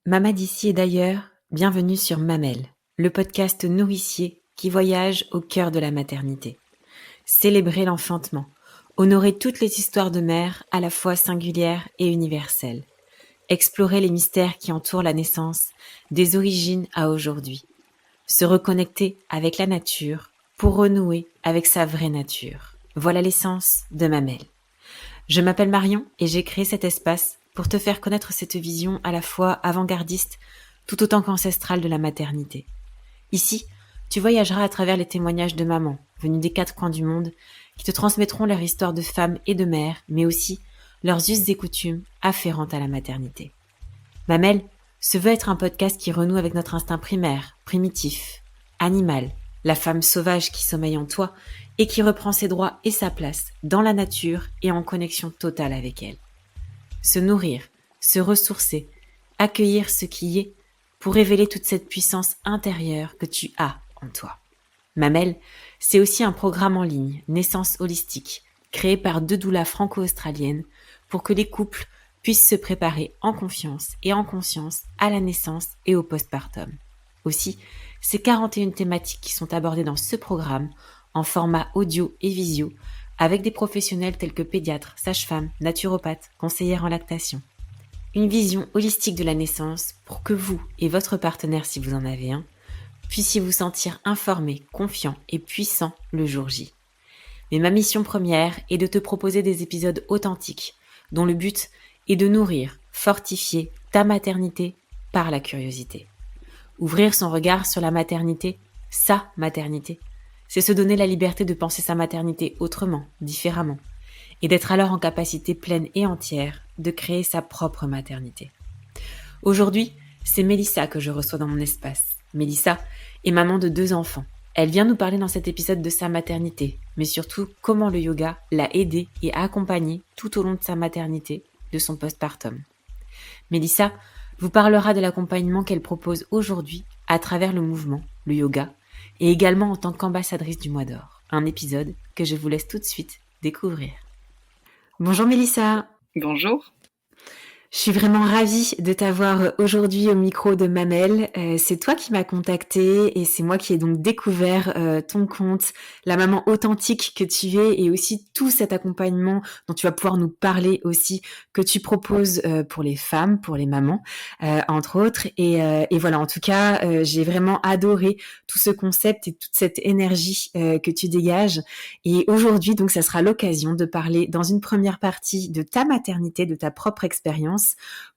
Mama d'ici et d'ailleurs, bienvenue sur Mamelle, le podcast nourricier qui voyage au cœur de la maternité. Célébrer l'enfantement, honorer toutes les histoires de mères à la fois singulières et universelles. Explorer les mystères qui entourent la naissance, des origines à aujourd'hui. Se reconnecter avec la nature pour renouer avec sa vraie nature. Voilà l'essence de Mamelle. Je m'appelle Marion et j'ai créé cet espace pour te faire connaître cette vision à la fois avant-gardiste tout autant qu'ancestrale de la maternité. Ici, tu voyageras à travers les témoignages de mamans venues des quatre coins du monde qui te transmettront leur histoire de femmes et de mères, mais aussi leurs us et coutumes afférentes à la maternité. Mamelle se veut être un podcast qui renoue avec notre instinct primaire, primitif, animal, la femme sauvage qui sommeille en toi et qui reprend ses droits et sa place dans la nature et en connexion totale avec elle. Se nourrir, se ressourcer, accueillir ce qui est pour révéler toute cette puissance intérieure que tu as en toi. Mamelle, c'est aussi un programme en ligne, Naissance Holistique, créé par deux doulas franco-australiennes pour que les couples puissent se préparer en confiance et en conscience à la naissance et au postpartum. Aussi, c'est 41 thématiques qui sont abordées dans ce programme en format audio et visio avec des professionnels tels que pédiatres, sages-femmes, naturopathes, conseillères en lactation. Une vision holistique de la naissance pour que vous et votre partenaire, si vous en avez un, puissiez vous sentir informés, confiants et puissants le jour J. Mais ma mission première est de te proposer des épisodes authentiques dont le but est de nourrir, fortifier ta maternité par la curiosité. Ouvrir son regard sur la maternité, sa maternité, c'est se donner la liberté de penser sa maternité autrement, différemment, et d'être alors en capacité pleine et entière de créer sa propre maternité. Aujourd'hui, c'est Mélissa que je reçois dans mon espace. Mélissa est maman de 2 enfants. Elle vient nous parler dans cet épisode de sa maternité, mais surtout comment le yoga l'a aidée et accompagnée tout au long de sa maternité, de son postpartum. Mélissa vous parlera de l'accompagnement qu'elle propose aujourd'hui à travers le mouvement, le yoga, et également en tant qu'ambassadrice du Mois d'Or. Un épisode que je vous laisse tout de suite découvrir. Bonjour Mélissa. Bonjour. Je suis vraiment ravie de t'avoir aujourd'hui au micro de Mamelle. C'est toi qui m'as contactée et c'est moi qui ai donc découvert ton compte, la maman authentique que tu es et aussi tout cet accompagnement dont tu vas pouvoir nous parler aussi, que tu proposes pour les femmes, pour les mamans, entre autres. Et voilà, en tout cas, j'ai vraiment adoré tout ce concept et toute cette énergie que tu dégages. Et aujourd'hui, donc, ça sera l'occasion de parler dans une première partie de ta maternité, de ta propre expérience,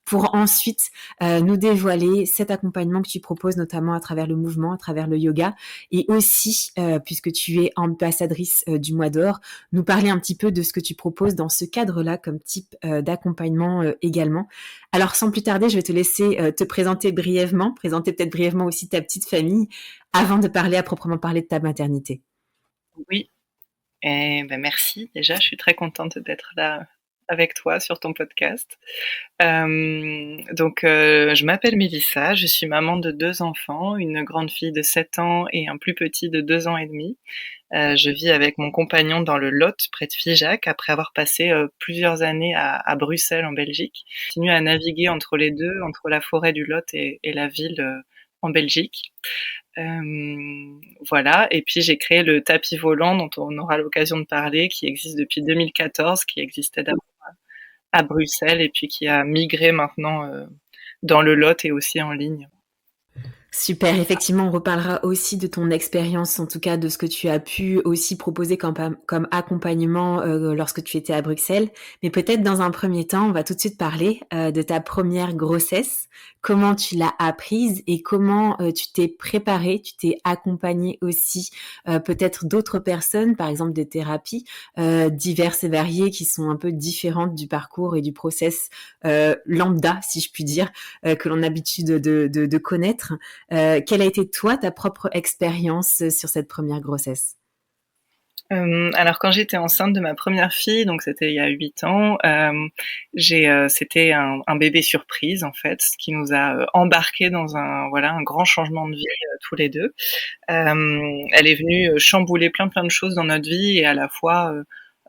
pour ensuite nous dévoiler cet accompagnement que tu proposes notamment à travers le mouvement, à travers le yoga et aussi, puisque tu es ambassadrice du Mois d'Or, nous parler un petit peu de ce que tu proposes dans ce cadre-là comme type d'accompagnement également. Alors sans plus tarder, je vais te laisser te présenter peut-être brièvement aussi ta petite famille avant de parler à proprement parler de ta maternité. Oui, et merci déjà, je suis très contente d'être là avec toi sur ton podcast. Je m'appelle Mélissa, je suis maman de 2 enfants, une grande fille de 7 ans et un plus petit de 2 ans et demi. Je vis avec mon compagnon dans le Lot, près de Figeac, après avoir passé plusieurs années à Bruxelles en Belgique. Je continue à naviguer entre les deux, entre la forêt du Lot et la ville en Belgique. Voilà, et puis j'ai créé le tapis volant dont on aura l'occasion de parler, qui existe depuis 2014, qui existait d'abord à Bruxelles et puis qui a migré maintenant dans le Lot et aussi en ligne. Super, effectivement, on reparlera aussi de ton expérience, en tout cas de ce que tu as pu aussi proposer comme accompagnement lorsque tu étais à Bruxelles. Mais peut-être dans un premier temps, on va tout de suite parler de ta première grossesse, comment tu l'as apprise et comment tu t'es préparée, tu t'es accompagnée aussi peut-être d'autres personnes, par exemple des thérapies diverses et variées qui sont un peu différentes du parcours et du process lambda, si je puis dire, que l'on a l'habitude de connaître. Quelle a été toi ta propre expérience sur cette première grossesse? Alors quand j'étais enceinte de ma première fille, donc c'était il y a 8 ans, c'était un bébé surprise en fait, ce qui nous a embarqués dans un grand changement de vie tous les deux. Elle est venue chambouler plein de choses dans notre vie et à la fois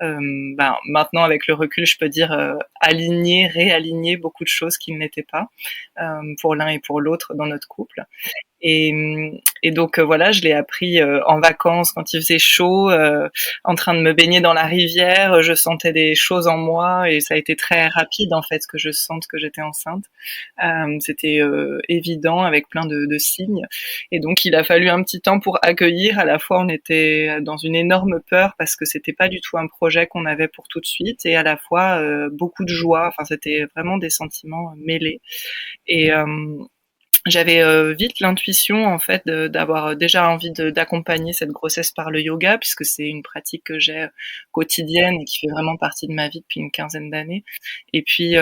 Maintenant avec le recul, je peux dire aligner, réaligner beaucoup de choses qui ne l'étaient pas pour l'un et pour l'autre dans notre couple. Et donc voilà, je l'ai appris en vacances quand il faisait chaud, en train de me baigner dans la rivière. Je sentais des choses en moi et ça a été très rapide en fait que je sente que j'étais enceinte. C'était évident avec plein de signes. Et donc il a fallu un petit temps pour accueillir. À la fois, on était dans une énorme peur parce que c'était pas du tout un projet qu'on avait pour tout de suite, et à la fois beaucoup de joie. Enfin, c'était vraiment des sentiments mêlés. Et j'avais vite l'intuition en fait d'avoir déjà envie d'accompagner cette grossesse par le yoga, puisque c'est une pratique que j'ai quotidienne et qui fait vraiment partie de ma vie depuis une quinzaine d'années. Et puis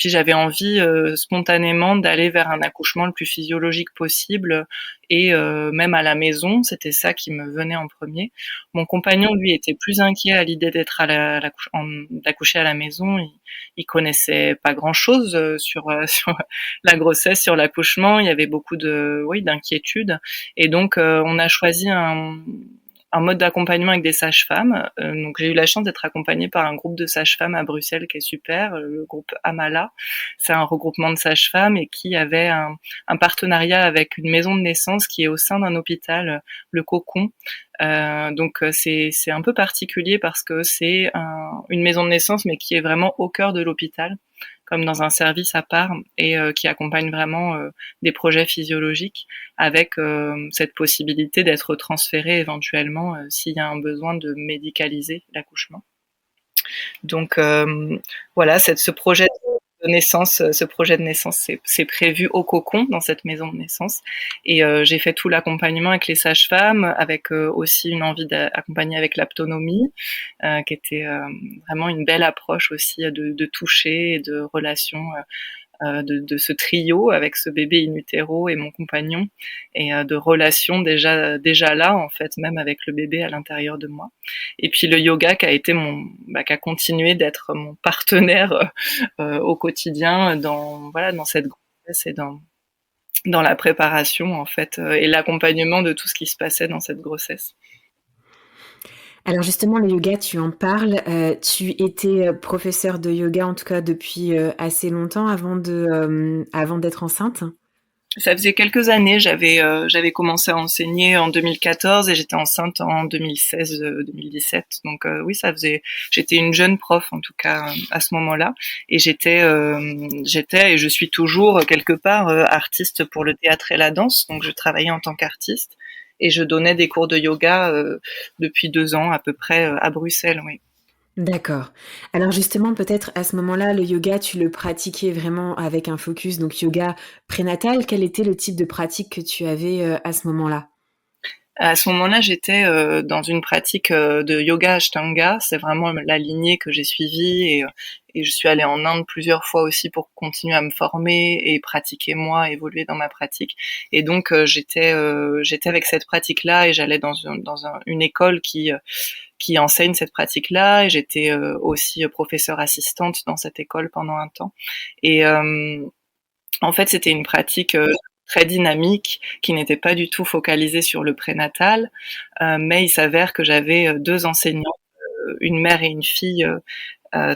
j'avais envie spontanément d'aller vers un accouchement le plus physiologique possible, et même à la maison, c'était ça qui me venait en premier. Mon compagnon, lui, était plus inquiet à l'idée d'être d'accoucher à la maison. Il connaissait pas grand-chose sur la grossesse, sur l'accouchement. Il y avait beaucoup d'inquiétudes. Et donc, on a choisi un mode d'accompagnement avec des sages-femmes. Donc, j'ai eu la chance d'être accompagnée par un groupe de sages-femmes à Bruxelles qui est super, le groupe Amala. C'est un regroupement de sages-femmes et qui avait un partenariat avec une maison de naissance qui est au sein d'un hôpital, le Cocon. Donc c'est un peu particulier parce que c'est une maison de naissance, mais qui est vraiment au cœur de l'hôpital, comme dans un service à part, et qui accompagne vraiment des projets physiologiques avec cette possibilité d'être transféré éventuellement s'il y a un besoin de médicaliser l'accouchement. Donc voilà, ce projet de naissance, c'est prévu au Cocon, dans cette maison de naissance. Et j'ai fait tout l'accompagnement avec les sages-femmes, avec aussi une envie d'accompagner avec l'aptonomie, qui était vraiment une belle approche aussi de toucher et de relation, de ce trio avec ce bébé in utero et mon compagnon, et de relations déjà là en fait, même avec le bébé à l'intérieur de moi. Et puis le yoga qui a été qui a continué d'être mon partenaire au quotidien dans cette grossesse et dans la préparation en fait, et l'accompagnement de tout ce qui se passait dans cette grossesse. Alors justement, le yoga, tu en parles. Tu étais professeur de yoga, en tout cas depuis assez longtemps, avant d'être enceinte. Ça faisait quelques années, j'avais commencé à enseigner en 2014 et j'étais enceinte en 2016-2017. Donc oui, j'étais une jeune prof en tout cas à ce moment-là, et j'étais et je suis toujours quelque part artiste pour le théâtre et la danse. Donc je travaillais en tant qu'artiste et je donnais des cours de yoga depuis 2 ans à peu près à Bruxelles, oui. D'accord. Alors justement, peut-être à ce moment-là, le yoga, tu le pratiquais vraiment avec un focus, donc yoga prénatal. Quel était le type de pratique que tu avais à ce moment-là? À ce moment-là, j'étais dans une pratique de yoga Ashtanga. C'est vraiment la lignée que j'ai suivie, et je suis allée en Inde plusieurs fois aussi pour continuer à me former et pratiquer moi, évoluer dans ma pratique. Et donc j'étais avec cette pratique-là, et j'allais dans une école qui enseigne cette pratique-là, et j'étais aussi professeure assistante dans cette école pendant un temps. Et en fait, c'était une pratique très dynamique, qui n'était pas du tout focalisée sur le prénatal, mais il s'avère que j'avais 2 enseignants, une mère et une fille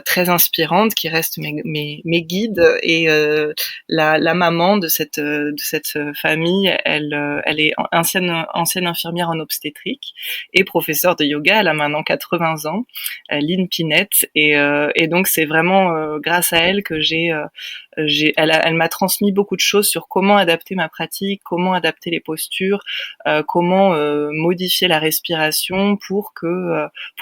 très inspirantes, qui restent mes guides. Et la maman de cette famille, elle est ancienne infirmière en obstétrique et professeure de yoga. Elle a maintenant 80 ans, Lynn Pinette, et donc c'est vraiment grâce à elle que elle m'a transmis beaucoup de choses sur comment adapter ma pratique, comment adapter les postures, comment modifier la respiration pour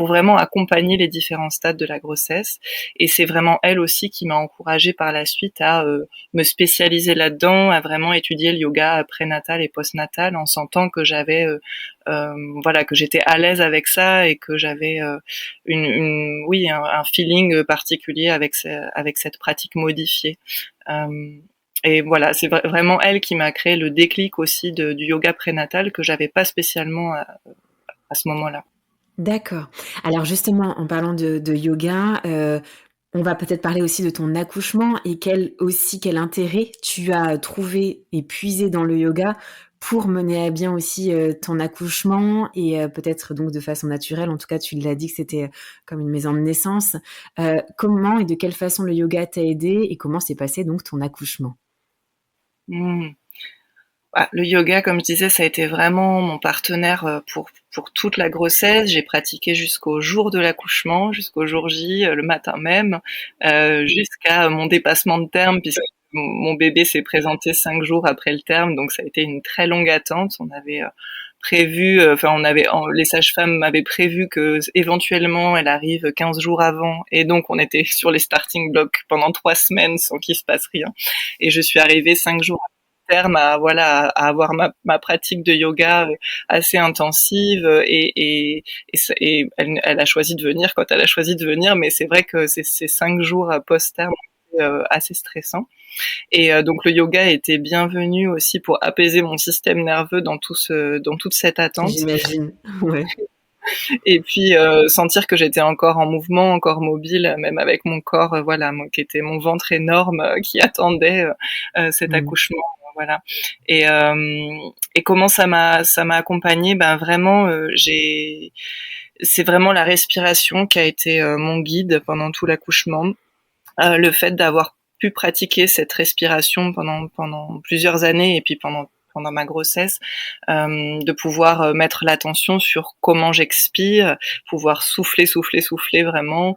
vraiment accompagner les différents stades de la grossesse. Et c'est vraiment elle aussi qui m'a encouragée par la suite à me spécialiser là-dedans, à vraiment étudier le yoga prénatal et postnatal, en sentant que j'avais que j'étais à l'aise avec ça, et que j'avais un feeling particulier avec cette pratique modifiée. Et voilà, c'est vraiment elle qui m'a créé le déclic aussi du yoga prénatal, que j'avais pas spécialement à ce moment-là. D'accord. Alors justement, en parlant de yoga, on va peut-être parler aussi de ton accouchement, et quel intérêt tu as trouvé et puisé dans le yoga pour mener à bien aussi, ton accouchement et peut-être donc de façon naturelle, en tout cas tu l'as dit que c'était, comme une maison de naissance. Comment et de quelle façon le yoga t'a aidé et comment s'est passé donc ton accouchement? Mmh. Bah, le yoga, comme je disais, ça a été vraiment mon partenaire pour toute la grossesse. J'ai pratiqué jusqu'au jour de l'accouchement, jusqu'au jour J, le matin même, jusqu'à mon dépassement de terme, puisque mon bébé s'est présenté 5 jours après le terme, donc ça a été une très longue attente. On avait prévu, enfin les sages-femmes m'avaient prévu que éventuellement elle arrive 15 jours avant, et donc on était sur les starting blocks pendant 3 semaines sans qu'il se passe rien. Et je suis arrivée 5 jours terme à voilà à avoir ma pratique de yoga assez intensive et elle a choisi de venir quand elle a choisi de venir, mais c'est vrai que ces 5 jours post-terme assez stressants. Et donc le yoga était bienvenu aussi pour apaiser mon système nerveux dans toute cette attente. J'imagine, ouais. Et puis sentir que j'étais encore en mouvement, encore mobile, même avec mon corps, voilà, qui était mon ventre énorme qui attendait cet Mmh. accouchement, voilà. Et, et comment ça m'a accompagnée, ben vraiment, c'est vraiment la respiration qui a été mon guide pendant tout l'accouchement. Le fait d'avoir pu pratiquer cette respiration pendant plusieurs années et puis pendant ma grossesse, de pouvoir mettre l'attention sur comment j'expire, pouvoir souffler vraiment,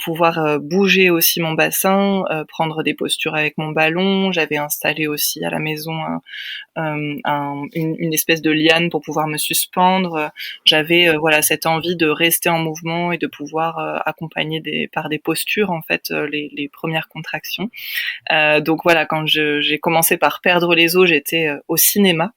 pouvoir bouger aussi mon bassin, prendre des postures avec mon ballon. J'avais installé aussi à la maison une espèce de liane pour pouvoir me suspendre. J'avais voilà cette envie de rester en mouvement et de pouvoir accompagner par des postures en fait les premières contractions. Donc voilà, quand j'ai commencé par perdre les os, j'étais au cinéma.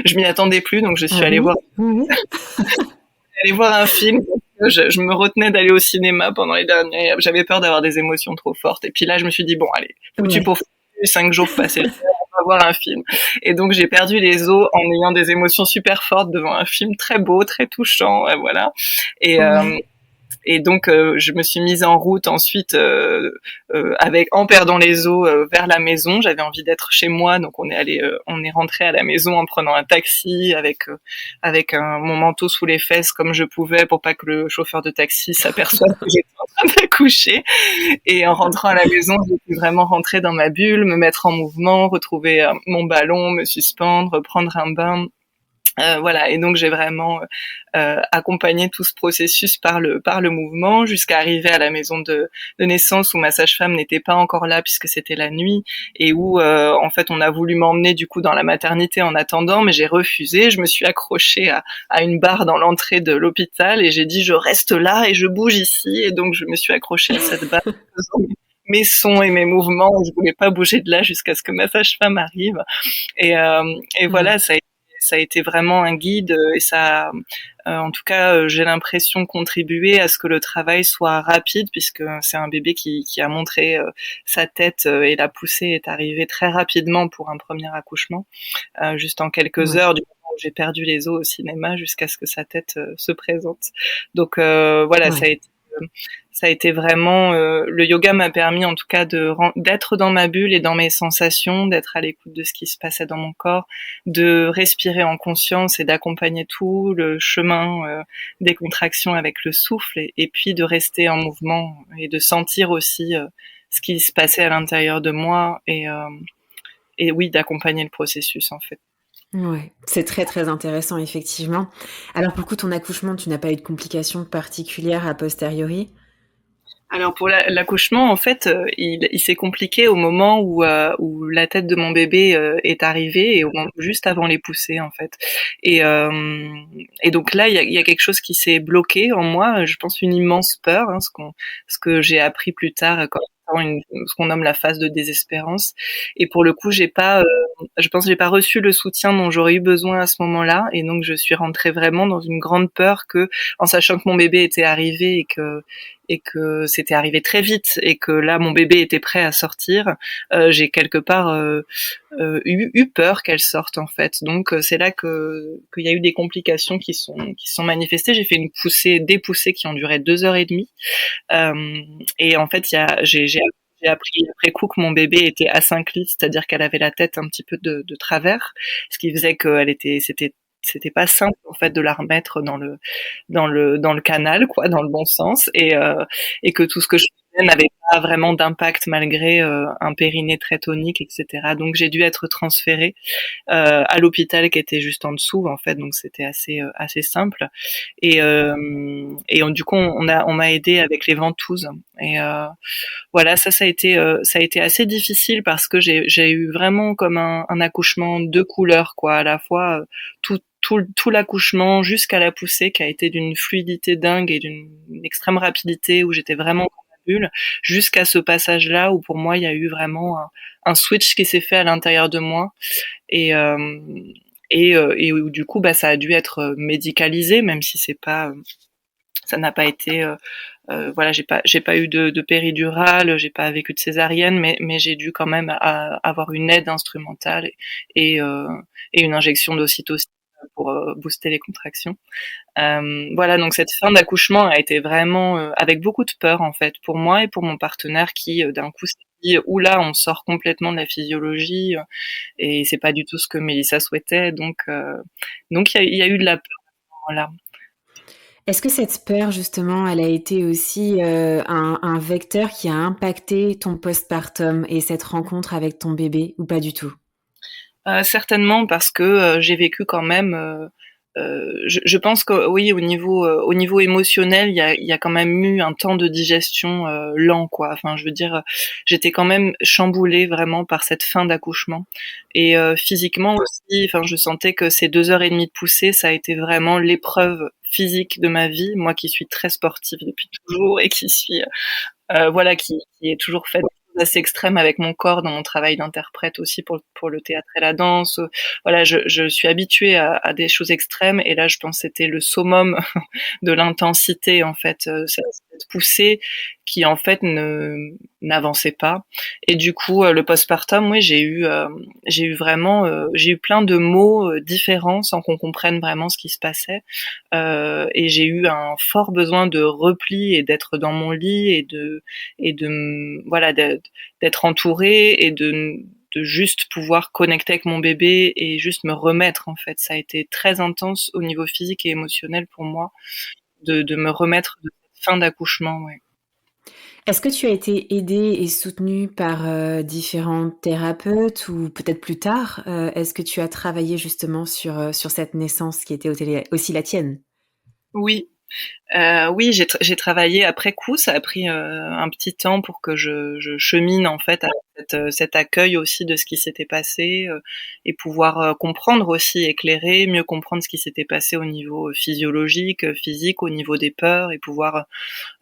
Je m'y attendais plus, donc je Ah suis allée oui? voir Oui, oui. un film. Je me retenais d'aller au cinéma pendant les derniers. J'avais peur d'avoir des émotions trop fortes. Et puis là, je me suis dit bon, allez, foutu Ouais. pour foutu, 5 jours passés, on va voir un film. Et donc j'ai perdu les os en ayant des émotions super fortes devant un film très beau, très touchant, voilà. Et Ouais. et donc je me suis mise en route ensuite avec en perdant les os vers la maison. J'avais envie d'être chez moi, donc on est rentré à la maison en prenant un taxi avec mon manteau sous les fesses comme je pouvais pour pas que le chauffeur de taxi s'aperçoive que j'étais en train d'accoucher. Et en rentrant à la maison, j'ai pu vraiment rentrer dans ma bulle, me mettre en mouvement, retrouver mon ballon, me suspendre, prendre un bain. Voilà, et donc j'ai vraiment accompagné tout ce processus par le mouvement jusqu'à arriver à la maison de naissance où ma sage-femme n'était pas encore là puisque c'était la nuit et où en fait on a voulu m'emmener du coup dans la maternité en attendant, mais j'ai refusé. Je me suis accrochée à une barre dans l'entrée de l'hôpital et j'ai dit je reste là et je bouge ici, et donc je me suis accrochée à cette barre faisant mes sons et mes mouvements, et je voulais pas bouger de là jusqu'à ce que ma sage-femme arrive. Et Ouais. voilà, ça a été vraiment un guide et ça, en tout cas, j'ai l'impression contribuer à ce que le travail soit rapide puisque c'est un bébé qui a montré sa tête et la poussée est arrivée très rapidement pour un premier accouchement, juste en quelques Ouais. heures du moment où j'ai perdu les os au cinéma jusqu'à ce que sa tête se présente. Donc voilà, Ouais. ça a été vraiment le yoga m'a permis en tout cas d'être dans ma bulle et dans mes sensations, d'être à l'écoute de ce qui se passait dans mon corps, de respirer en conscience et d'accompagner tout le chemin des contractions avec le souffle, et puis de rester en mouvement et de sentir aussi ce qui se passait à l'intérieur de moi, et oui, d'accompagner le processus en fait. Ouais. C'est très, très intéressant effectivement. Alors pour le coup, ton accouchement, tu n'as pas eu de complications particulières a posteriori? Alors pour l'accouchement, en fait, il s'est compliqué au moment où la tête de mon bébé est arrivée, et juste avant les poussées en fait. Et, euh, et donc là, il y a quelque chose qui s'est bloqué en moi. Je pense une immense peur, hein, ce que j'ai appris plus tard ce qu'on nomme la phase de désespérance. Et pour le coup, je pense que j'ai pas reçu le soutien dont j'aurais eu besoin à ce moment-là, et donc je suis rentrée vraiment dans une grande peur en sachant que mon bébé était arrivé et que c'était arrivé très vite et que là mon bébé était prêt à sortir, j'ai quelque part eu peur qu'elle sorte en fait. Donc c'est là qu'il y a eu des complications qui sont manifestées. J'ai fait des poussées qui ont duré 2 heures et demie, et en fait j'ai j'ai appris après coup que mon bébé était asynclite, c'est-à-dire qu'elle avait la tête un petit peu de travers, ce qui faisait qu'elle était, c'était pas simple en fait de la remettre dans le canal quoi, dans le bon sens, et que tout ce que je faisais n'avait pas vraiment d'impact malgré un périnée très tonique, etc. Donc j'ai dû être transférée à l'hôpital qui était juste en dessous en fait, donc c'était assez simple. Du coup on m'a aidé avec les ventouses, et voilà, ça a été assez difficile parce que j'ai eu vraiment comme un accouchement de couleurs quoi, à la fois tout l'accouchement jusqu'à la poussée qui a été d'une fluidité dingue et d'une extrême rapidité où j'étais vraiment dans ma bulle, jusqu'à ce passage-là où pour moi il y a eu vraiment un switch qui s'est fait à l'intérieur de moi, et et où du coup bah ça a dû être médicalisé, même si c'est pas ça n'a pas été voilà, j'ai pas eu de péridurale, j'ai pas vécu de césarienne, mais j'ai dû quand même avoir une aide instrumentale et, euh, et une injection d'ocytocine pour booster les contractions. Voilà, donc cette fin d'accouchement a été vraiment avec beaucoup de peur en fait pour moi et pour mon partenaire qui d'un coup s'est dit oula, on sort complètement de la physiologie, et c'est pas du tout ce que Mélissa souhaitait, donc il y a eu de la peur. Voilà. Est-ce que cette peur, justement, elle a été aussi un vecteur qui a impacté ton postpartum et cette rencontre avec ton bébé, ou pas du tout? Certainement parce que j'ai vécu quand même. Je pense que oui, au niveau émotionnel, il y a quand même eu un temps de digestion lent, quoi. Enfin, je veux dire, j'étais quand même chamboulée vraiment par cette fin d'accouchement, et physiquement aussi. Enfin, je sentais que ces 2 heures et demie de poussée, ça a été vraiment l'épreuve physique de ma vie. Moi, qui suis très sportive depuis toujours et qui suis voilà, qui est toujours faite assez extrême avec mon corps dans mon travail d'interprète aussi pour le théâtre et la danse. Voilà, je suis habituée à des choses extrêmes, et là je pense que c'était le summum de l'intensité en fait, cette poussée qui en fait ne n'avançait pas. Et du coup le postpartum, oui, j'ai eu vraiment j'ai eu plein de mots différents sans qu'on comprenne vraiment ce qui se passait, et j'ai eu un fort besoin de repli et d'être dans mon lit voilà, d'être entourée et de juste pouvoir connecter avec mon bébé et juste me remettre en fait. Ça a été très intense au niveau physique et émotionnel pour moi de me remettre de cette fin d'accouchement. Ouais. Est-ce que tu as été aidée et soutenue par différents thérapeutes ou peut-être plus tard, est-ce que tu as travaillé justement sur cette naissance qui était aussi la tienne? Oui, oui, j'ai travaillé après coup. Ça a pris un petit temps pour que je chemine en fait avec cet accueil aussi de ce qui s'était passé, et pouvoir comprendre aussi, éclairer, mieux comprendre ce qui s'était passé au niveau physiologique, physique, au niveau des peurs, et pouvoir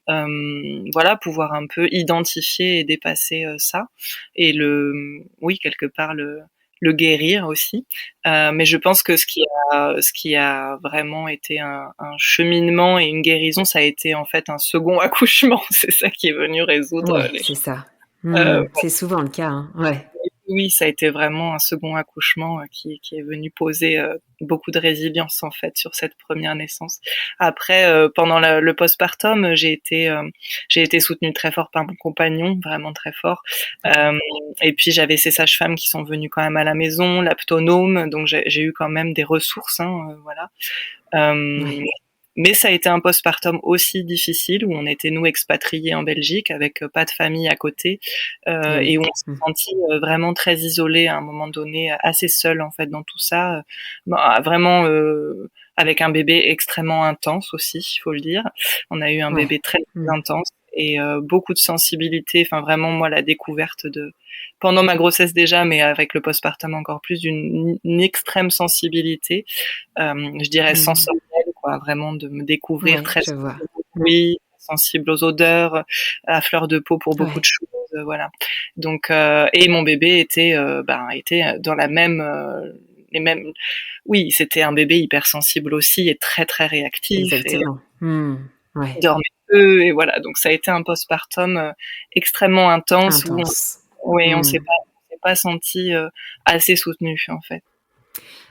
voilà, pouvoir un peu identifier et dépasser ça, et oui, quelque part le guérir aussi. Mais je pense que ce qui a vraiment été un cheminement et une guérison, ça a été en fait un second accouchement. C'est ça qui est venu résoudre Ouais, les c'est choses. ça. Euh, C'est souvent le cas, hein, ouais. oui, ça a été vraiment un second accouchement qui est venu poser beaucoup de résilience en fait sur cette première naissance. Après, pendant le postpartum, j'ai été soutenue très fort par mon compagnon, vraiment très fort. Euh, et puis j'avais ces sages-femmes qui sont venues quand même à la maison, l'aptonome, donc j'ai eu quand même des ressources, hein, voilà. Euh, Ouais. mais ça a été un postpartum aussi difficile où on était nous expatriés en Belgique avec pas de famille à côté, Et et oui. où on s'est senti vraiment très isolé à un moment donné, assez seul en fait dans tout ça, vraiment avec un bébé extrêmement intense aussi, il faut le dire. On a eu un Ouais. bébé très, très intense et beaucoup de sensibilité. Enfin vraiment moi la découverte de pendant ma grossesse déjà, mais avec le postpartum encore plus une extrême sensibilité, je dirais Mmh. sensorielle, quoi, vraiment de me découvrir Ouais, très je vois. sensible aux bruits, sensible aux odeurs, à fleur de peau pour beaucoup de Ouais. choses, voilà. Donc, et mon bébé était dans la même, les mêmes. Oui, c'était un bébé hypersensible aussi et très très réactif, et Exactement. il Ouais. dormait peu, et voilà. Donc ça a été un postpartum extrêmement intense où Intense. oui, Mmh. on s'est pas senti assez soutenu en fait.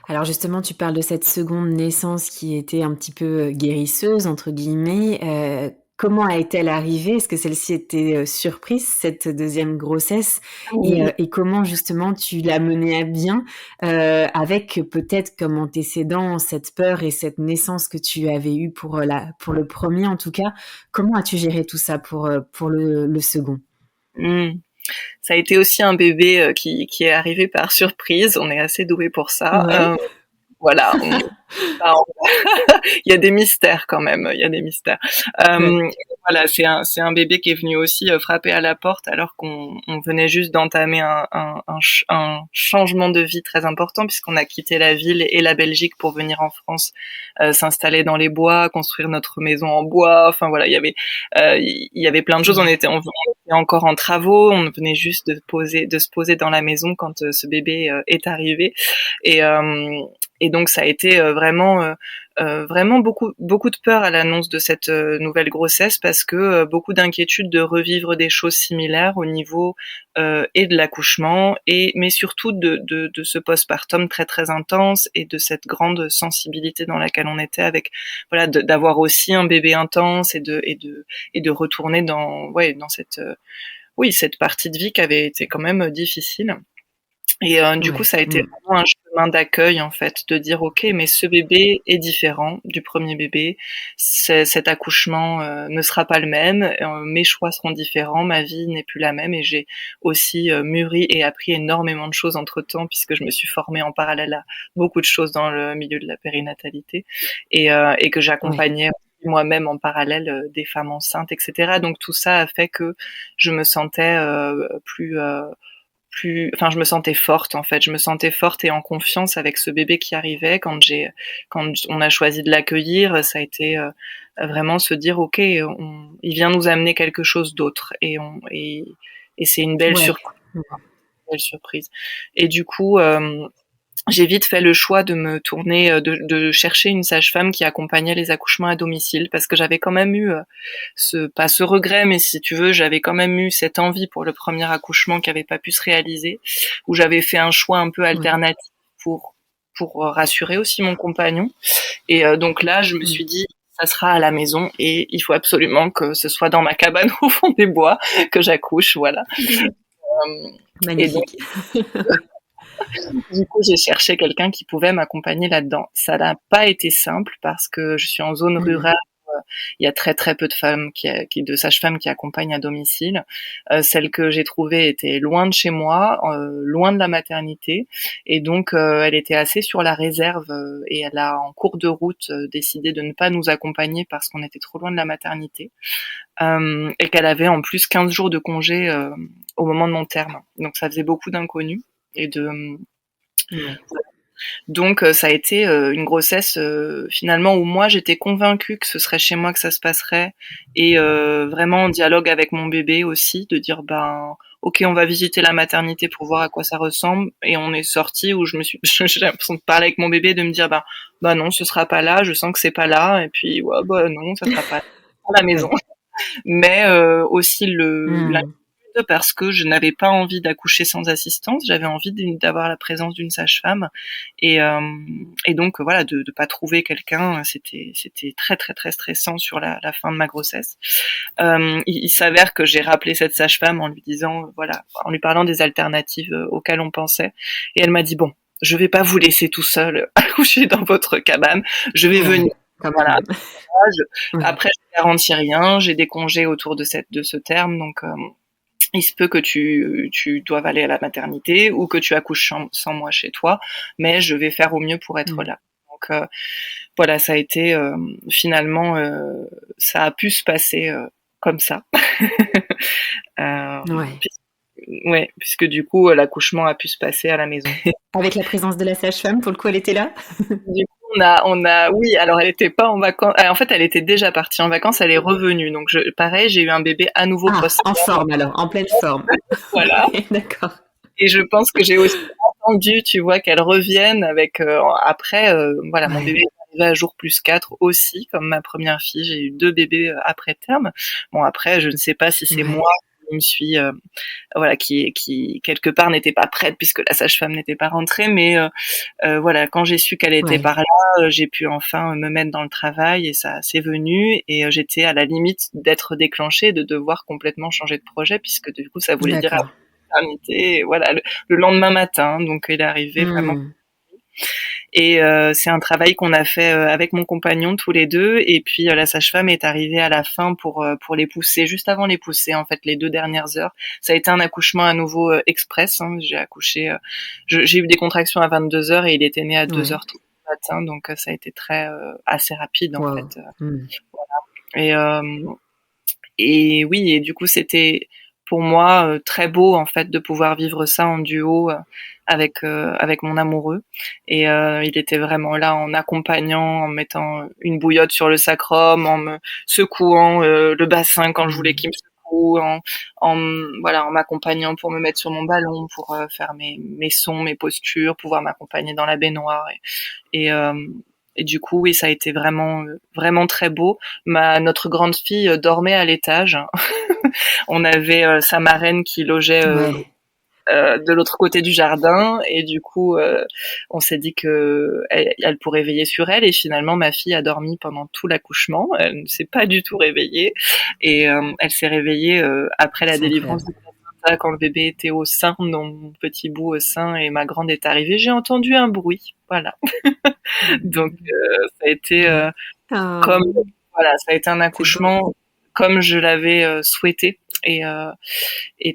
Alors justement, tu parles de cette seconde naissance qui était un petit peu, «guérisseuse» entre guillemets. comment est-elle arrivée? Est-ce que celle-ci était surprise, cette deuxième grossesse? Oui. Et comment justement tu l'as menée à bien avec peut-être comme antécédent cette peur et cette naissance que tu avais eue pour le premier en tout cas. Comment as-tu géré tout ça pour le second? Mmh. Ça a été aussi un bébé qui est arrivé par surprise. On est assez doué pour ça. Ouais. Voilà, enfin, il y a des mystères quand même. Il y a des mystères. Ouais. Voilà, c'est un bébé qui est venu aussi frapper à la porte alors qu'on venait juste d'entamer un changement de vie très important puisqu'on a quitté la ville et la Belgique pour venir en France, s'installer dans les bois, construire notre maison en bois. Enfin voilà, il y avait plein de choses. On était encore en travaux. On venait juste de se poser dans la maison quand ce bébé est arrivé. Et et donc ça a été vraiment beaucoup de peur à l'annonce de cette nouvelle grossesse parce que beaucoup d'inquiétude de revivre des choses similaires au niveau et de l'accouchement mais surtout de ce postpartum très très intense et de cette grande sensibilité dans laquelle on était avec voilà d'avoir aussi un bébé intense et de retourner dans cette partie de vie qui avait été quand même difficile. Et du coup, Ouais. ça a été vraiment un chemin d'accueil en fait, de dire ok, mais ce bébé est différent du premier bébé. Cet accouchement ne sera pas le même. Mes choix seront différents. Ma vie n'est plus la même. Et j'ai aussi mûri et appris énormément de choses entre temps, puisque je me suis formée en parallèle à beaucoup de choses dans le milieu de la périnatalité et que Ouais. j'accompagnais moi-même en parallèle des femmes enceintes, etc. Donc tout ça a fait que je me sentais enfin je me sentais forte en fait, je me sentais forte et en confiance avec ce bébé qui arrivait quand on a choisi de l'accueillir. Ça a été vraiment se dire ok, il vient nous amener quelque chose d'autre et c'est une belle Ouais. surprise, belle surprise. Et du coup j'ai vite fait le choix de me tourner, de chercher une sage-femme qui accompagnait les accouchements à domicile parce que j'avais quand même eu pas ce regret, mais si tu veux, j'avais quand même eu cette envie pour le premier accouchement qui avait pas pu se réaliser, où j'avais fait un choix un peu Ouais. alternatif pour rassurer aussi mon compagnon. Et donc là, je me Mmh. suis dit ça sera à la maison et il faut absolument que ce soit dans ma cabane au fond des bois que j'accouche, voilà. Et donc Magnifique. du coup, j'ai cherché quelqu'un qui pouvait m'accompagner là-dedans. Ça n'a pas été simple parce que je suis en zone Mmh. rurale. Il y a très très peu de femmes de sages-femmes qui accompagnent à domicile. Celle que j'ai trouvée était loin de chez moi, loin de la maternité, et donc elle était assez sur la réserve et elle a en cours de route décidé de ne pas nous accompagner parce qu'on était trop loin de la maternité et qu'elle avait en plus 15 jours de congé au moment de mon terme. Donc ça faisait beaucoup d'inconnus et Ouais. donc ça a été une grossesse finalement où moi j'étais convaincue que ce serait chez moi que ça se passerait et vraiment en dialogue avec mon bébé aussi, de dire ben ok, on va visiter la maternité pour voir à quoi ça ressemble, et on est sorti où j'ai l'impression de parler avec mon bébé, de me dire bah non, ce sera pas là, je sens que c'est pas là, et puis ouais, bah non, ça sera pas là, à la maison. Ouais. Mais aussi Mmh. parce que je n'avais pas envie d'accoucher sans assistance, j'avais envie d'avoir la présence d'une sage-femme et, euh, et donc voilà, de pas trouver quelqu'un, c'était très très très stressant sur la fin de ma grossesse. Il s'avère que j'ai rappelé cette sage-femme en lui disant voilà, en lui parlant des alternatives auxquelles on pensait, et elle m'a dit bon, je vais pas vous laisser tout seul accoucher dans votre cabane, je vais Ouais, venir. quand Voilà. même. Ouais. Après, je garantis rien, j'ai des congés autour de ce terme, donc il se peut que tu doives aller à la maternité ou que tu accouches sans moi chez toi, mais je vais faire au mieux pour être Mmh. là. Donc voilà, ça a été finalement, ça a pu se passer comme ça. euh, Ouais. ouais, puisque du coup l'accouchement a pu se passer à la maison. Avec la présence de la sage-femme, pour le coup, elle était là? Du coup, oui, alors elle était pas en vacances. En fait, elle était déjà partie en vacances, elle est revenue. Donc pareil, j'ai eu un bébé à nouveau Ah, post. en forme alors, en pleine forme. Voilà. Ouais, d'accord. Et je pense que j'ai aussi attendu, tu vois, qu'elle revienne avec après voilà, mon Ouais. bébé est arrivé à jour plus 4 aussi, comme ma première fille. J'ai eu 2 bébés après terme. Bon, après, je ne sais pas si c'est Ouais. moi me suit, voilà, qui quelque part n'était pas prête puisque la sage-femme n'était pas rentrée, mais voilà, quand j'ai su qu'elle était Ouais. par là, j'ai pu enfin me mettre dans le travail et ça c'est venu et j'étais à la limite d'être déclenchée, de devoir complètement changer de projet puisque du coup ça voulait dire D'accord. maternité, voilà, le lendemain matin, donc il est arrivé vraiment. Mmh. Et c'est un travail qu'on a fait avec mon compagnon tous les deux. Et puis la sage-femme est arrivée à la fin pour les pousser, juste avant les pousser en fait, les 2 dernières heures. Ça a été un accouchement à nouveau express. Hein. J'ai accouché, j'ai eu des contractions à 22 heures et il était né à 2 Ouais. heures tout le matin, donc ça a été très assez rapide en Waouh. fait. Mmh. Et et oui, et du coup, c'était pour moi très beau en fait de pouvoir vivre ça en duo avec mon amoureux. Et il était vraiment là en accompagnant, en mettant une bouillotte sur le sacrum, en me secouant le bassin quand je voulais Mmh. qu'il me secoue, voilà, en m'accompagnant pour me mettre sur mon ballon, pour faire mes sons, mes postures, pouvoir m'accompagner dans la baignoire. Et, euh, et du coup, oui, ça a été vraiment, vraiment très beau. Notre grande fille dormait à l'étage. On avait sa marraine qui logeait Ouais. de l'autre côté du jardin, et du coup, on s'est dit que elle pourrait veiller sur elle. Et finalement, ma fille a dormi pendant tout l'accouchement. Elle ne s'est pas du tout réveillée, et elle s'est réveillée après la C'est délivrance incroyable. du placenta, quand le bébé était au sein, dans mon petit bout au sein, et ma grande est arrivée. J'ai entendu un bruit, voilà. Donc ça a été Ouais. Ah. comme voilà, ça a été un C'est beau. accouchement comme je l'avais souhaité, et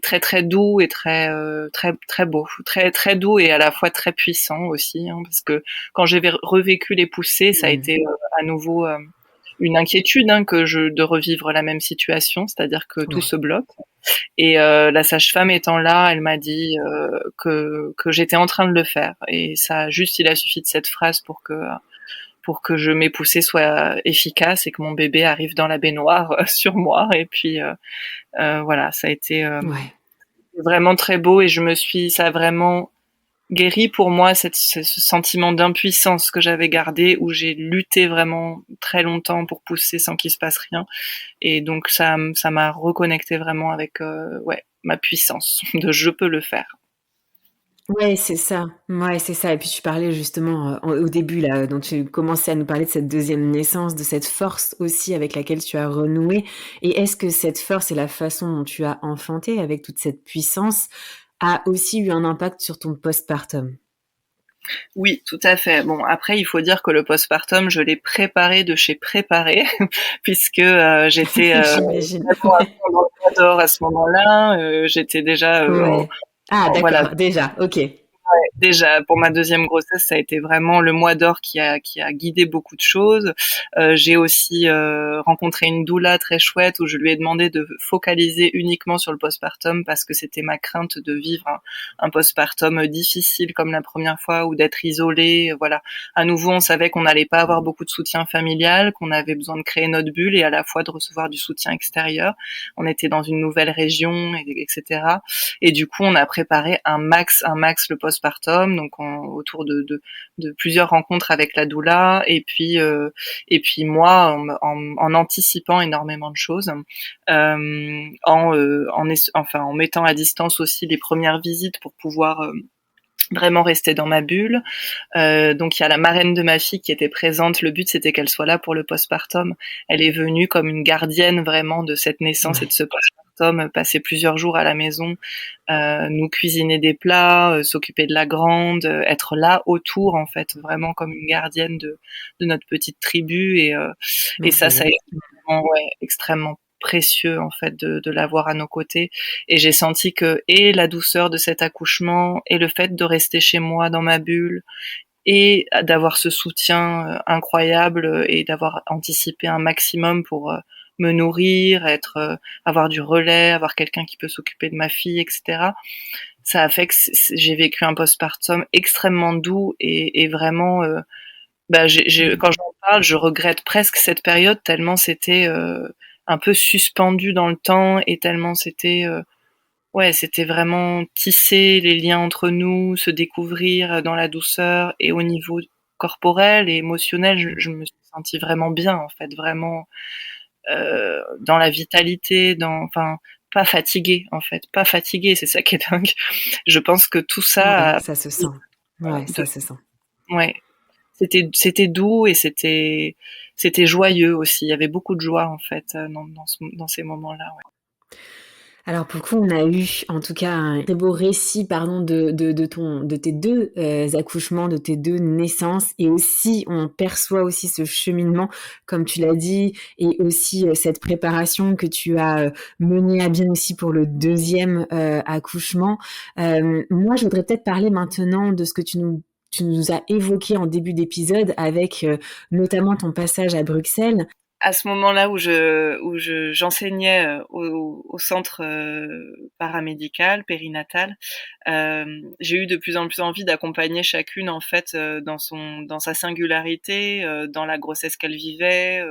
très très doux et très très beau, très très doux et à la fois très puissant aussi, hein, parce que quand j'ai revécu les poussées, ça a Mmh. été à nouveau une inquiétude, hein, de revivre la même situation, c'est-à-dire que tout Ouais. se bloque. Et la sage-femme étant là, elle m'a dit que j'étais en train de le faire, et ça juste il a suffi de cette phrase pour que mes poussées soient efficaces et que mon bébé arrive dans la baignoire sur moi. Et puis voilà, ça a été Ouais. vraiment très beau, et ça a vraiment guéri pour moi ce sentiment d'impuissance que j'avais gardé, où j'ai lutté vraiment très longtemps pour pousser sans qu'il se passe rien. Et donc ça m'a reconnecté vraiment avec ouais, ma puissance de je peux le faire. Ouais, c'est ça. Ouais, c'est ça et puis tu parlais justement, au début là, dont tu commençais à nous parler de cette deuxième naissance, de cette force aussi avec laquelle tu as renoué et est-ce que cette force et la façon dont tu as enfanté avec toute cette puissance a aussi eu un impact sur ton postpartum? Oui, tout à fait. Bon, après, il faut dire que le postpartum, je l'ai préparé de chez préparé, puisque j'étais J'imagine, vraiment à ouais. fond dans le J'adore à ce moment-là. J'étais déjà, Ouais. Ah voilà, d'accord, déjà, OK. déjà, pour ma deuxième grossesse, ça a été vraiment le mois d'or qui a guidé beaucoup de choses. J'ai aussi rencontré une doula très chouette, où je lui ai demandé de focaliser uniquement sur le postpartum, parce que c'était ma crainte de vivre un postpartum difficile comme la première fois, ou d'être isolée. Voilà. À nouveau, on savait qu'on n'allait pas avoir beaucoup de soutien familial, qu'on avait besoin de créer notre bulle et à la fois de recevoir du soutien extérieur. On était dans une nouvelle région, etc. Et du coup, on a préparé un max le postpartum, donc autour de plusieurs rencontres avec la doula, et puis moi, en anticipant énormément de choses, enfin en mettant à distance aussi les premières visites pour pouvoir vraiment rester dans ma bulle. Donc il y a la marraine de ma fille qui était présente. Le but, c'était qu'elle soit là pour le postpartum. Elle est venue comme une gardienne vraiment de cette naissance et de Ouais. ce postpartum, passer plusieurs jours à la maison, nous cuisiner des plats, s'occuper de la grande, être là autour en fait, vraiment comme une gardienne de notre petite tribu. Et ça a Merveilleux. été vraiment, ouais, extrêmement précieux en fait de l'avoir à nos côtés. Et j'ai senti que et la douceur de cet accouchement, et le fait de rester chez moi dans ma bulle, et d'avoir ce soutien incroyable, et d'avoir anticipé un maximum pour me nourrir, avoir du relais, avoir quelqu'un qui peut s'occuper de ma fille, etc. Ça a fait que j'ai vécu un postpartum extrêmement doux, et vraiment, bah, Mmh. quand j'en parle, je regrette presque cette période, tellement c'était un peu suspendu dans le temps, et tellement c'était ouais, c'était vraiment tisser les liens entre nous, se découvrir dans la douceur, et au niveau corporel et émotionnel, je me suis sentie vraiment bien en fait, vraiment dans la vitalité, enfin pas fatiguée en fait, pas fatiguée, c'est ça qui est dingue. Je pense que tout Ouais, ça a ça se sent. Ouais, de ça se sent. ouais, c'était doux et c'était joyeux aussi. Il y avait beaucoup de joie en fait, dans ces moments-là, ouais. Alors pour le coup, on a eu en tout cas un très beau récit, pardon, de tes 2 accouchements, de tes 2 naissances et aussi on perçoit aussi ce cheminement comme tu l'as dit et aussi, cette préparation que tu as, menée à bien aussi pour le deuxième accouchement. Moi, je voudrais peut-être parler maintenant de ce que tu nous as évoqué en début d'épisode avec, notamment ton passage à Bruxelles. À ce moment-là j'enseignais au centre paramédical périnatal, j'ai eu de plus en plus envie d'accompagner chacune en fait dans sa singularité, dans la grossesse qu'elle vivait,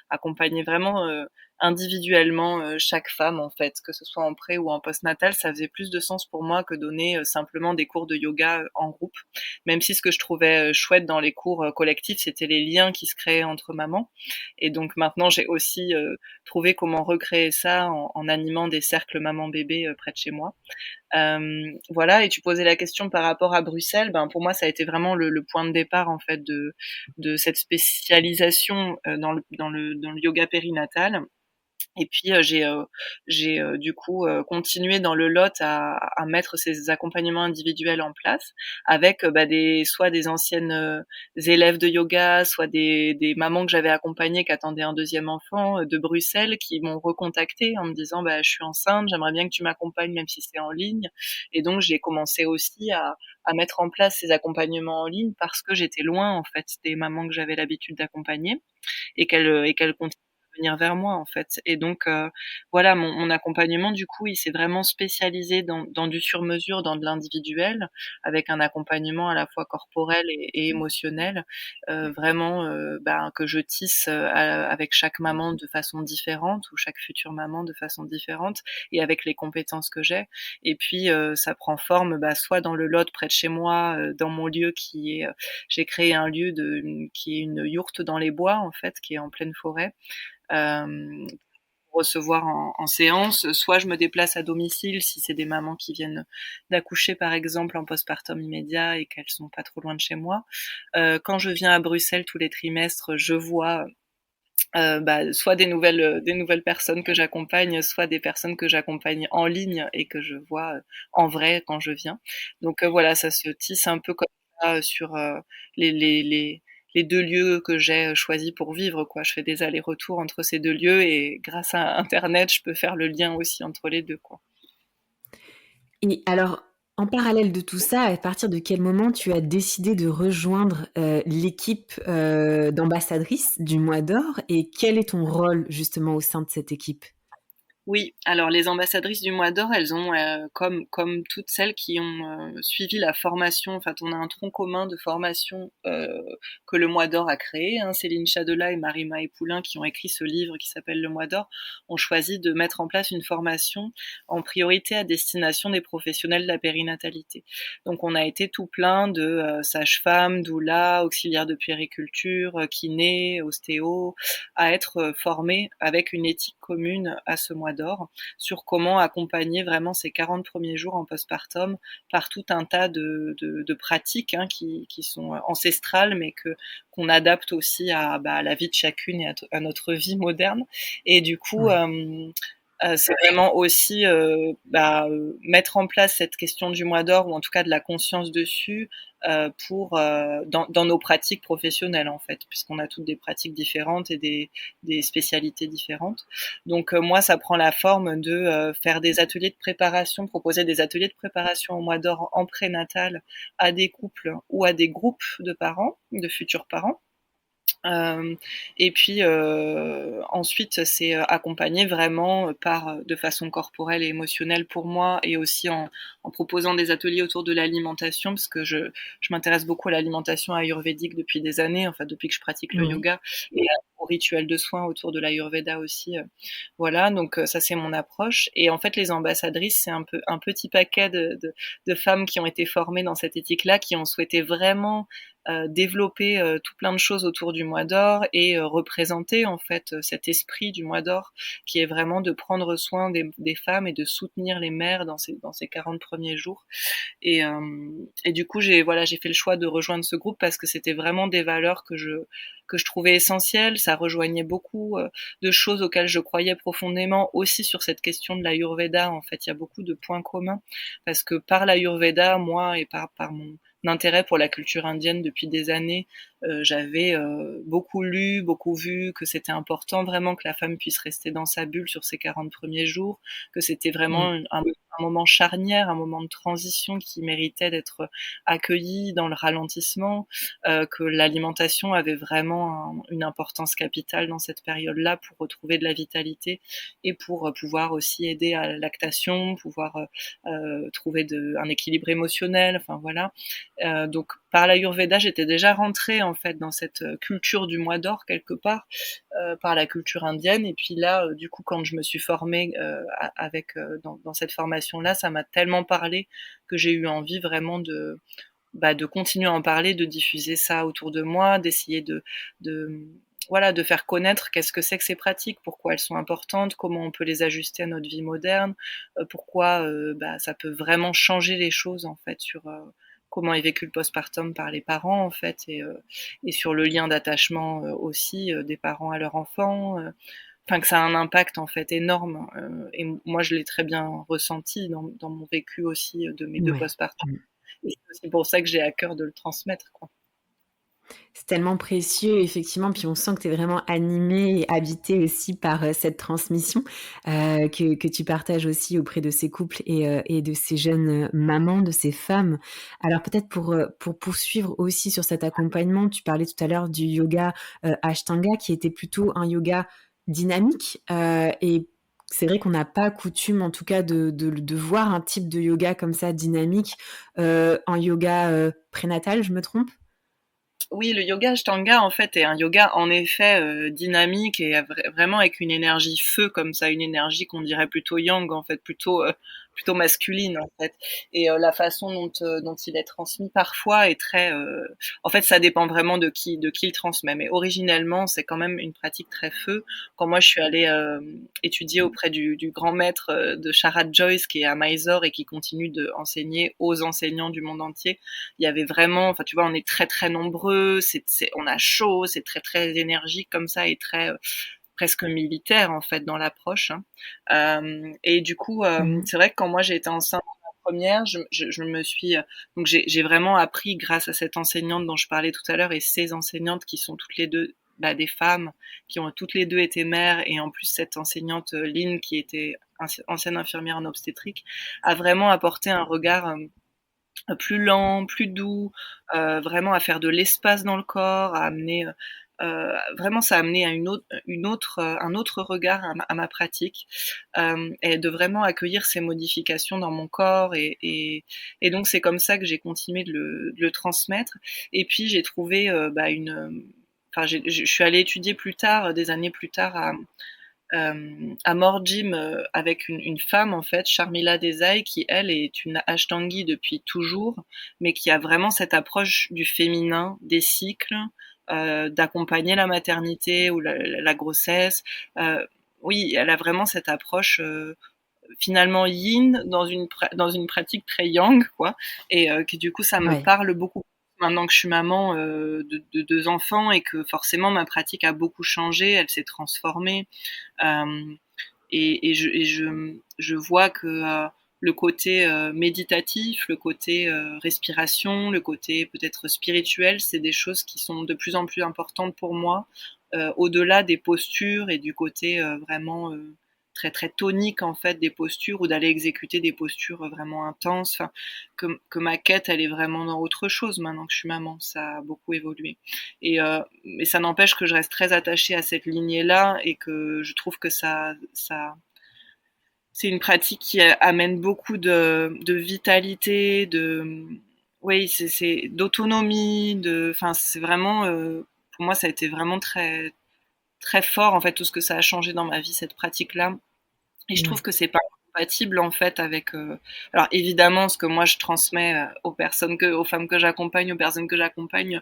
accompagner vraiment individuellement chaque femme en fait, que ce soit en pré ou en postnatal, ça faisait plus de sens pour moi que donner simplement des cours de yoga en groupe. Même si ce que je trouvais chouette dans les cours collectifs, c'était les liens qui se créaient entre mamans. Et donc maintenant, j'ai aussi trouvé comment recréer ça en animant des cercles maman-bébé près de chez moi. Voilà, et tu posais la question par rapport à Bruxelles. Ben pour moi, ça a été vraiment le point de départ en fait de cette spécialisation dans le yoga périnatal. Et puis j'ai du coup continué dans le Lot à mettre ces accompagnements individuels en place avec bah, soit des anciennes élèves de yoga, soit des mamans que j'avais accompagnées qui attendaient un deuxième enfant de Bruxelles qui m'ont recontacté en me disant bah je suis enceinte, j'aimerais bien que tu m'accompagnes même si c'est en ligne. Et donc j'ai commencé aussi à mettre en place ces accompagnements en ligne parce que j'étais loin en fait des mamans que j'avais l'habitude d'accompagner et qu'elles continuent à venir vers moi en fait. Et donc voilà, mon accompagnement du coup, il s'est vraiment spécialisé dans du sur-mesure, dans de l'individuel, avec un accompagnement à la fois corporel et émotionnel, vraiment ben, que je tisse avec chaque maman de façon différente ou chaque future maman de façon différente et avec les compétences que j'ai. Et puis ça prend forme bah, soit dans le Lot près de chez moi, dans mon lieu j'ai créé un lieu qui est une yourte dans les bois en fait, qui est en pleine forêt, pour recevoir en séance. Soit je me déplace à domicile si c'est des mamans qui viennent d'accoucher par exemple en postpartum immédiat et qu'elles sont pas trop loin de chez moi. Quand je viens à Bruxelles tous les trimestres, je vois bah, soit des nouvelles personnes que j'accompagne, soit des personnes que j'accompagne en ligne et que je vois en vrai quand je viens. Donc voilà, ça se tisse un peu comme ça sur les, les, les, les 2 lieux que j'ai choisis pour vivre, quoi. Je fais des allers-retours entre ces 2 lieux et grâce à Internet, je peux faire le lien aussi entre les deux, quoi. Et alors, en parallèle de tout ça, à partir de quel moment tu as décidé de rejoindre, l'équipe, d'ambassadrices du Mois d'or et quel est ton rôle justement au sein de cette équipe? Oui, alors les ambassadrices du Mois d'or, elles ont, comme toutes celles qui ont suivi la formation, en fait, on a un tronc commun de formation que le Mois d'or a créé. Hein. Céline Chadelat et Marie-Maë Poulain, qui ont écrit ce livre qui s'appelle Le Mois d'or, ont choisi de mettre en place une formation en priorité à destination des professionnels de la périnatalité. Donc on a été tout plein de sages-femmes, doulas, auxiliaires de puériculture, kinés, ostéos, à être formés avec une éthique commune à ce Mois d'or sur comment accompagner vraiment ces 40 premiers jours en postpartum par tout un tas de pratiques hein, qui sont ancestrales mais qu'on adapte aussi à la vie de chacune et à notre vie moderne. Et du coup, Ouais. c'est vraiment aussi mettre en place cette question du Mois d'or ou en tout cas de la conscience dessus pour dans nos pratiques professionnelles en fait, puisqu'on a toutes des pratiques différentes et des spécialités différentes. Donc moi, ça prend la forme de faire des ateliers de préparation, proposer des ateliers de préparation au Mois d'or en prénatal à des couples ou à des groupes de parents, de futurs parents. Euh, et puis ensuite, c'est accompagné vraiment de façon corporelle et émotionnelle pour moi, et aussi en proposant des ateliers autour de l'alimentation, parce que je m'intéresse beaucoup à l'alimentation ayurvédique depuis des années, enfin depuis que je pratique le Ouais. yoga, et aux rituels de soins autour de l'ayurveda aussi. Voilà, donc ça c'est mon approche. Et en fait, les ambassadrices, c'est un petit paquet de femmes qui ont été formées dans cette éthique-là, qui ont souhaité vraiment développer tout plein de choses autour du mois d'or et représenter en fait cet esprit du mois d'or qui est vraiment de prendre soin des femmes et de soutenir les mères dans ces 40 premiers jours. Et du coup, j'ai fait le choix de rejoindre ce groupe parce que c'était vraiment des valeurs que je trouvais essentielles. Ça rejoignait beaucoup de choses auxquelles je croyais profondément aussi sur cette question de l'Ayurveda. En fait, il y a beaucoup de points communs parce que par l'Ayurveda, moi et par mon intérêt pour la culture indienne depuis des années, j'avais beaucoup lu, beaucoup vu que c'était important vraiment que la femme puisse rester dans sa bulle sur ses 40 premiers jours, que c'était vraiment un moment charnière, un moment de transition qui méritait d'être accueilli dans le ralentissement, que l'alimentation avait vraiment une importance capitale dans cette période-là pour retrouver de la vitalité et pour pouvoir aussi aider à la lactation, pouvoir trouver un équilibre émotionnel, enfin voilà. Donc par l'Ayurveda, j'étais déjà rentrée en fait dans cette culture du mois d'or quelque part, par la culture indienne. Et puis là, du coup, quand je me suis formée dans cette formation-là, ça m'a tellement parlé que j'ai eu envie vraiment de continuer à en parler, de diffuser ça autour de moi, d'essayer de voilà, de faire connaître qu'est-ce que c'est que ces pratiques, pourquoi elles sont importantes, comment on peut les ajuster à notre vie moderne, pourquoi ça peut vraiment changer les choses en fait sur comment est vécu le postpartum par les parents en fait et sur le lien d'attachement aussi des parents à leur enfant. Enfin que ça a un impact en fait énorme et moi je l'ai très bien ressenti dans mon vécu aussi de mes deux Ouais. postpartum. Et c'est aussi pour ça que j'ai à cœur de le transmettre, quoi. C'est tellement précieux, effectivement, puis on sent que tu es vraiment animée et habitée aussi par, cette transmission, que tu partages aussi auprès de ces couples et de ces jeunes, mamans, de ces femmes. Alors peut-être pour poursuivre aussi sur cet accompagnement, tu parlais tout à l'heure du yoga, Ashtanga qui était plutôt un yoga dynamique, et c'est vrai qu'on n'a pas coutume en tout cas de voir un type de yoga comme ça dynamique, en yoga, prénatal, je me trompe? Oui, le yoga Ashtanga, en fait, est un yoga, en effet, dynamique et vraiment avec une énergie feu comme ça, une énergie qu'on dirait plutôt yang, en fait, plutôt masculine, en fait. Et la façon dont il est transmis parfois est très... En fait, ça dépend vraiment de qui le transmet. Mais originellement, c'est quand même une pratique très feu. Quand moi, je suis allée étudier auprès du grand maître de Sharad Joyce, qui est à Mysore et qui continue d'enseigner aux enseignants du monde entier, il y avait vraiment, enfin tu vois, on est très très nombreux, on a chaud, c'est très très énergique comme ça et très presque militaire en fait dans l'approche. Hein. Et du coup, Mmh. c'est vrai que quand moi j'ai été enceinte de la première, je me suis donc j'ai vraiment appris grâce à cette enseignante dont je parlais tout à l'heure et ces enseignantes qui sont toutes les deux des femmes qui ont toutes les deux été mères et en plus cette enseignante Lynn qui était ancienne infirmière en obstétrique a vraiment apporté un regard plus lent, plus doux, vraiment à faire de l'espace dans le corps, à amener vraiment ça a amené à un autre regard à ma pratique et de vraiment accueillir ces modifications dans mon corps et donc c'est comme ça que j'ai continué de le transmettre et puis j'ai trouvé enfin je suis allée étudier plus tard, des années plus tard à Morjim avec une femme en fait, Sharmila Desai, qui elle est une Ashtangi depuis toujours, mais qui a vraiment cette approche du féminin, des cycles, d'accompagner la maternité ou la grossesse. Oui, elle a vraiment cette approche finalement yin dans une pratique très yang quoi, et qui du coup ça me Ouais. parle beaucoup maintenant que je suis maman de deux enfants et que forcément ma pratique a beaucoup changé, elle s'est transformée. Euh, je vois que le côté méditatif, le côté respiration, le côté peut-être spirituel, c'est des choses qui sont de plus en plus importantes pour moi, au-delà des postures et du côté vraiment très très tonique en fait des postures ou d'aller exécuter des postures vraiment intenses. Enfin, que ma quête elle est vraiment dans autre chose maintenant que je suis maman, ça a beaucoup évolué. Mais ça n'empêche que je reste très attachée à cette lignée-là et que je trouve que c'est une pratique qui amène beaucoup de vitalité, oui, c'est d'autonomie, enfin, c'est vraiment, pour moi, ça a été vraiment très fort en fait tout ce que ça a changé dans ma vie cette pratique-là. Et je trouve Ouais. que c'est pas compatible en fait avec. Alors évidemment, ce que moi je transmets aux femmes que j'accompagne, aux personnes que j'accompagne,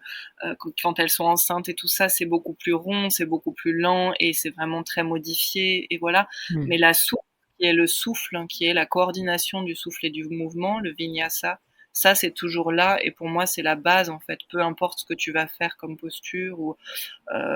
quand elles sont enceintes et tout ça, c'est beaucoup plus rond, c'est beaucoup plus lent et c'est vraiment très modifié et voilà. Mm. Mais la source qui est le souffle, hein, qui est la coordination du souffle et du mouvement, le vinyasa, ça c'est toujours là et pour moi c'est la base en fait. Peu importe ce que tu vas faire comme posture ou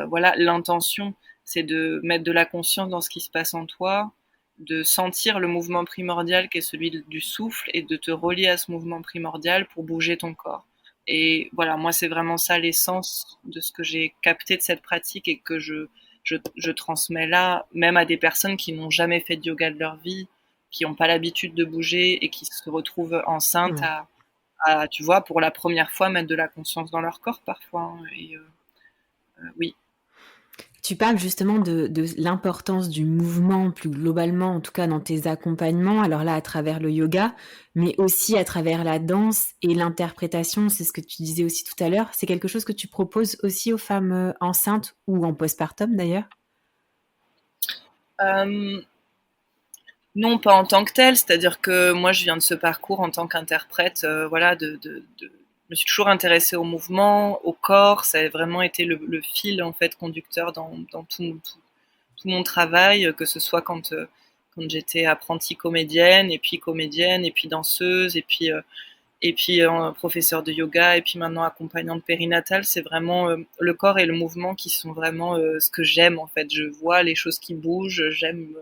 voilà, l'intention, c'est de mettre de la conscience dans ce qui se passe en toi, de sentir le mouvement primordial qui est celui du souffle et de te relier à ce mouvement primordial pour bouger ton corps. Et voilà, moi, c'est vraiment ça l'essence de ce que j'ai capté de cette pratique et que je transmets là, même à des personnes qui n'ont jamais fait de yoga de leur vie, qui n'ont pas l'habitude de bouger et qui se retrouvent enceintes Ouais. tu vois, pour la première fois, mettre de la conscience dans leur corps parfois. Hein. Et oui. Tu parles justement de l'importance du mouvement plus globalement, en tout cas dans tes accompagnements, alors là à travers le yoga, mais aussi à travers la danse et l'interprétation, c'est ce que tu disais aussi tout à l'heure. C'est quelque chose que tu proposes aussi aux femmes enceintes ou en postpartum d'ailleurs? Euh, Non, pas en tant que tel. C'est-à-dire que moi, je viens de ce parcours en tant qu'interprète. Voilà, je me suis toujours intéressée au mouvement, au corps. Ça a vraiment été le fil en fait conducteur dans tout mon travail, que ce soit quand j'étais apprentie comédienne, et puis danseuse, et puis professeur de yoga, et puis maintenant accompagnante périnatale. C'est vraiment le corps et le mouvement qui sont vraiment ce que j'aime en fait. Je vois les choses qui bougent, j'aime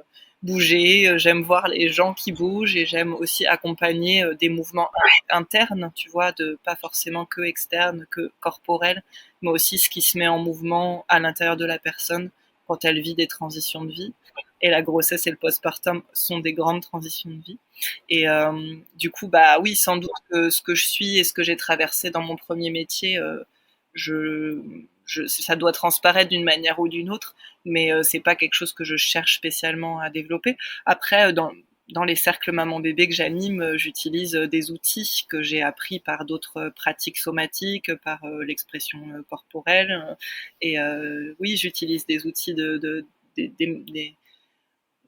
bouger, j'aime voir les gens qui bougent et j'aime aussi accompagner des mouvements internes, tu vois, de pas forcément que externes, que corporels, mais aussi ce qui se met en mouvement à l'intérieur de la personne quand elle vit des transitions de vie. Et la grossesse et le postpartum sont des grandes transitions de vie. Et du coup, bah oui, sans doute que ce que je suis et ce que j'ai traversé dans mon premier métier, je, ça doit transparaître d'une manière ou d'une autre, mais c'est pas quelque chose que je cherche spécialement à développer. Après, dans les cercles maman-bébé que j'anime, j'utilise des outils que j'ai appris par d'autres pratiques somatiques, par l'expression corporelle. Et oui, j'utilise des outils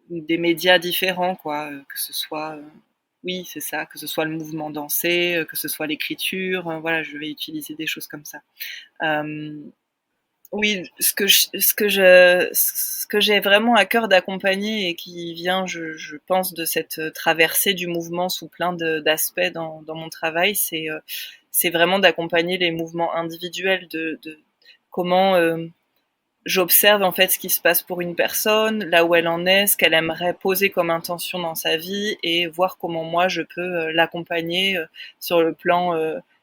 des médias différents, quoi, que ce soit oui, c'est ça, que ce soit le mouvement dansé, que ce soit l'écriture, voilà, je vais utiliser des choses comme ça. Euh, oui, ce que j'ai vraiment à cœur d'accompagner et qui vient, je pense, de cette traversée du mouvement sous plein d'aspects dans mon travail, c'est vraiment d'accompagner les mouvements individuels, de comment j'observe en fait ce qui se passe pour une personne, là où elle en est, ce qu'elle aimerait poser comme intention dans sa vie et voir comment moi je peux l'accompagner sur le plan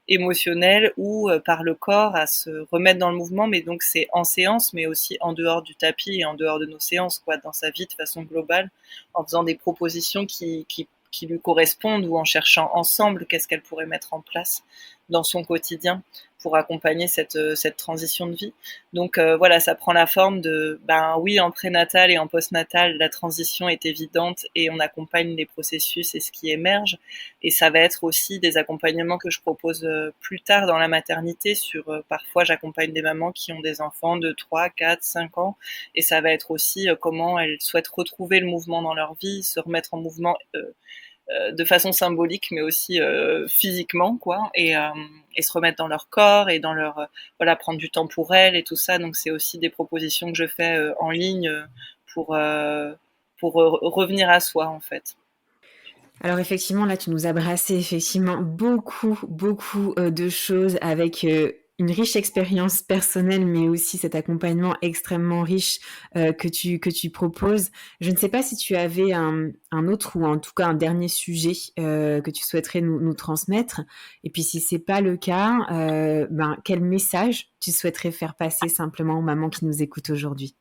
émotionnel ou par le corps à se remettre dans le mouvement. Mais donc c'est en séance, mais aussi en dehors du tapis et en dehors de nos séances, quoi, dans sa vie de façon globale, en faisant des propositions qui lui correspondent ou en cherchant ensemble qu'est-ce qu'elle pourrait mettre en place dans son quotidien pour accompagner cette transition de vie. Donc voilà, ça prend la forme de, ben oui, en prénatal et en postnatal, la transition est évidente et on accompagne les processus et ce qui émerge. Et ça va être aussi des accompagnements que je propose plus tard dans la maternité. Parfois, j'accompagne des mamans qui ont des enfants de 3, 4, 5 ans. Et ça va être aussi comment elles souhaitent retrouver le mouvement dans leur vie, se remettre en mouvement de façon symbolique, mais aussi physiquement, quoi, et se remettre dans leur corps et dans leur voilà, prendre du temps pour elles et tout ça. Donc c'est aussi des propositions que je fais en ligne pour revenir à soi en fait. Alors effectivement, là, tu nous as brassé effectivement beaucoup de choses avec une riche expérience personnelle, mais aussi cet accompagnement extrêmement riche que tu proposes. Je ne sais pas si tu avais un autre ou en tout cas un dernier sujet que tu souhaiterais nous transmettre. Et puis si c'est pas le cas, ben, quel message tu souhaiterais faire passer simplement aux mamans qui nous écoutent aujourd'hui?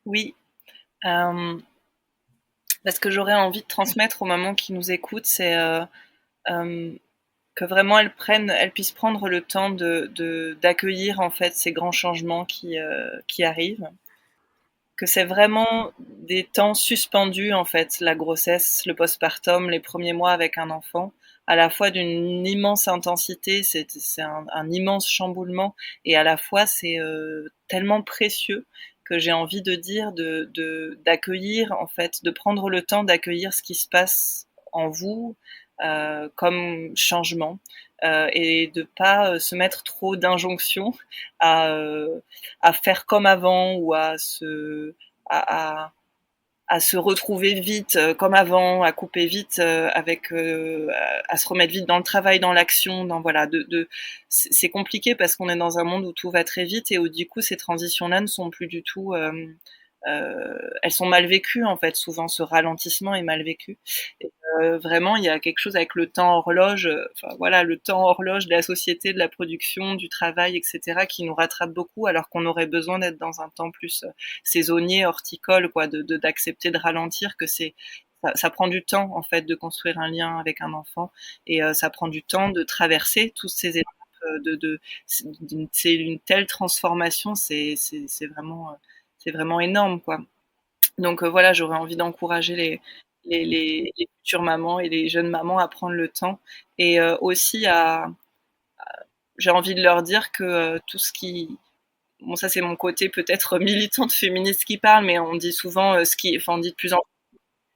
Oui, ce que j'aurais envie de transmettre aux mamans qui nous écoutent, c'est euh, que vraiment elles puissent prendre le temps d'accueillir en fait ces grands changements qui arrivent, que c'est vraiment des temps suspendus en fait, la grossesse, le postpartum, les premiers mois avec un enfant, à la fois d'une immense intensité, c'est un immense chamboulement, et à la fois c'est tellement précieux que j'ai envie de dire, d'accueillir en fait, de prendre le temps d'accueillir ce qui se passe en vous comme changement et de pas se mettre trop d'injonctions à, euh, à faire comme avant ou à, à, à se retrouver vite comme avant, à couper vite à se remettre vite dans le travail, dans l'action, dans voilà, c'est compliqué parce qu'on est dans un monde où tout va très vite et où du coup ces transitions-là ne sont plus du tout, elles sont mal vécues en fait. Souvent, ce ralentissement est mal vécu. Et, vraiment, il y a quelque chose avec le temps horloge, enfin voilà, le temps horloge de la société, de la production, du travail, etc., qui nous rattrape beaucoup, alors qu'on aurait besoin d'être dans un temps plus saisonnier, horticole, quoi, d'accepter de ralentir, que ça prend du temps en fait de construire un lien avec un enfant et ça prend du temps de traverser tous ces étapes c'est une telle transformation, c'est vraiment énorme quoi. Donc voilà, j'aurais envie d'encourager les futures mamans et les jeunes mamans à prendre le temps et aussi j'ai envie de leur dire que tout ce qui bon ça c'est mon côté peut-être militante féministe qui parle, mais on dit souvent on dit de plus en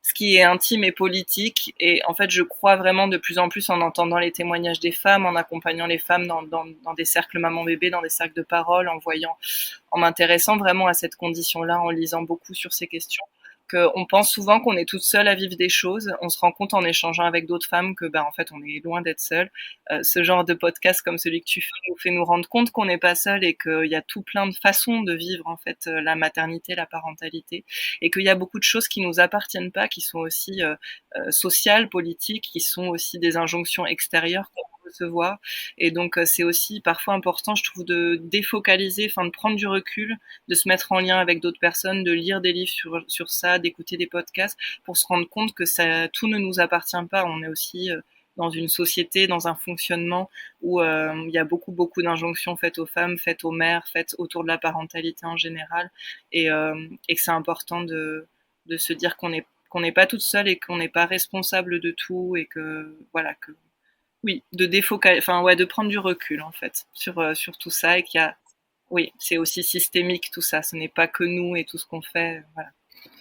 ce qui est intime et politique. Et en fait, je crois vraiment de plus en plus en entendant les témoignages des femmes, en accompagnant les femmes dans des cercles maman-bébé, dans des cercles de parole, en m'intéressant vraiment à cette condition-là, en lisant beaucoup sur ces questions. On pense souvent qu'on est toute seule à vivre des choses. On se rend compte en échangeant avec d'autres femmes que, en fait, on est loin d'être seule. Ce genre de podcast comme celui que tu fais nous fait nous rendre compte qu'on n'est pas seul et qu'il y a tout plein de façons de vivre en fait la maternité, la parentalité, et qu'il y a beaucoup de choses qui nous appartiennent pas, qui sont aussi sociales, politiques, qui sont aussi des injonctions extérieures qu'on peut recevoir. Et donc c'est aussi parfois important, je trouve, de défocaliser, enfin de prendre du recul, de se mettre en lien avec d'autres personnes, de lire des livres sur ça, d'écouter des podcasts pour se rendre compte que tout ne nous appartient pas. On est aussi dans une société, dans un fonctionnement où il y a beaucoup d'injonctions faites aux femmes, faites aux mères, faites autour de la parentalité en général, et que c'est important de se dire qu'on n'est pas toute seule et qu'on n'est pas responsable de tout et que voilà que oui, de prendre du recul en fait sur tout ça et qu'il y a oui, c'est aussi systémique tout ça, ce n'est pas que nous et tout ce qu'on fait, voilà.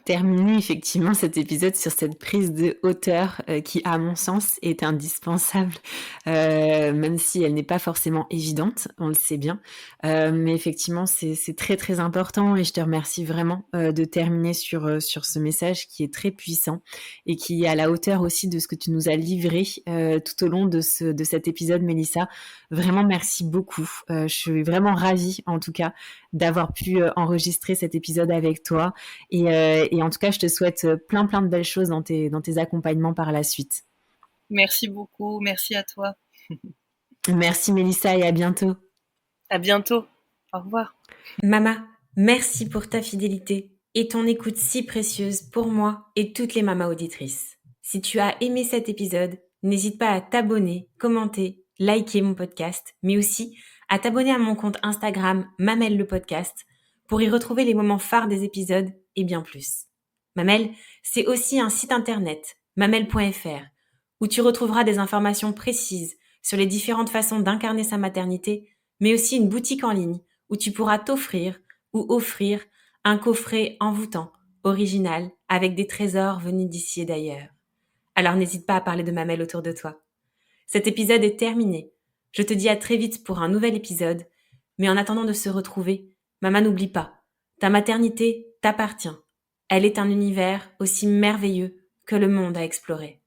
Terminer effectivement cet épisode sur cette prise de hauteur qui, à mon sens, est indispensable, même si elle n'est pas forcément évidente, on le sait bien. Mais effectivement, c'est très, très important et je te remercie vraiment de terminer sur ce message qui est très puissant et qui est à la hauteur aussi de ce que tu nous as livré tout au long de cet épisode, Mélissa. Vraiment, merci beaucoup. Je suis vraiment ravie, en tout cas, d'avoir pu enregistrer cet épisode avec toi. Et en tout cas, je te souhaite plein de belles choses dans tes accompagnements par la suite. Merci beaucoup, merci à toi. Merci Mélissa et à bientôt. À bientôt. Au revoir. Mama, merci pour ta fidélité et ton écoute si précieuse pour moi et toutes les mamas auditrices. Si tu as aimé cet épisode, n'hésite pas à t'abonner, commenter, liker mon podcast, mais aussi à t'abonner à mon compte Instagram Mamelle le podcast pour y retrouver les moments phares des épisodes et bien plus. Mamelle, c'est aussi un site internet, mamelle.fr, où tu retrouveras des informations précises sur les différentes façons d'incarner sa maternité, mais aussi une boutique en ligne où tu pourras t'offrir ou offrir un coffret envoûtant, original, avec des trésors venus d'ici et d'ailleurs. Alors n'hésite pas à parler de Mamelle autour de toi. Cet épisode est terminé. Je te dis à très vite pour un nouvel épisode, mais en attendant de se retrouver, maman, n'oublie pas, ta maternité t'appartient. Elle est un univers aussi merveilleux que le monde à explorer.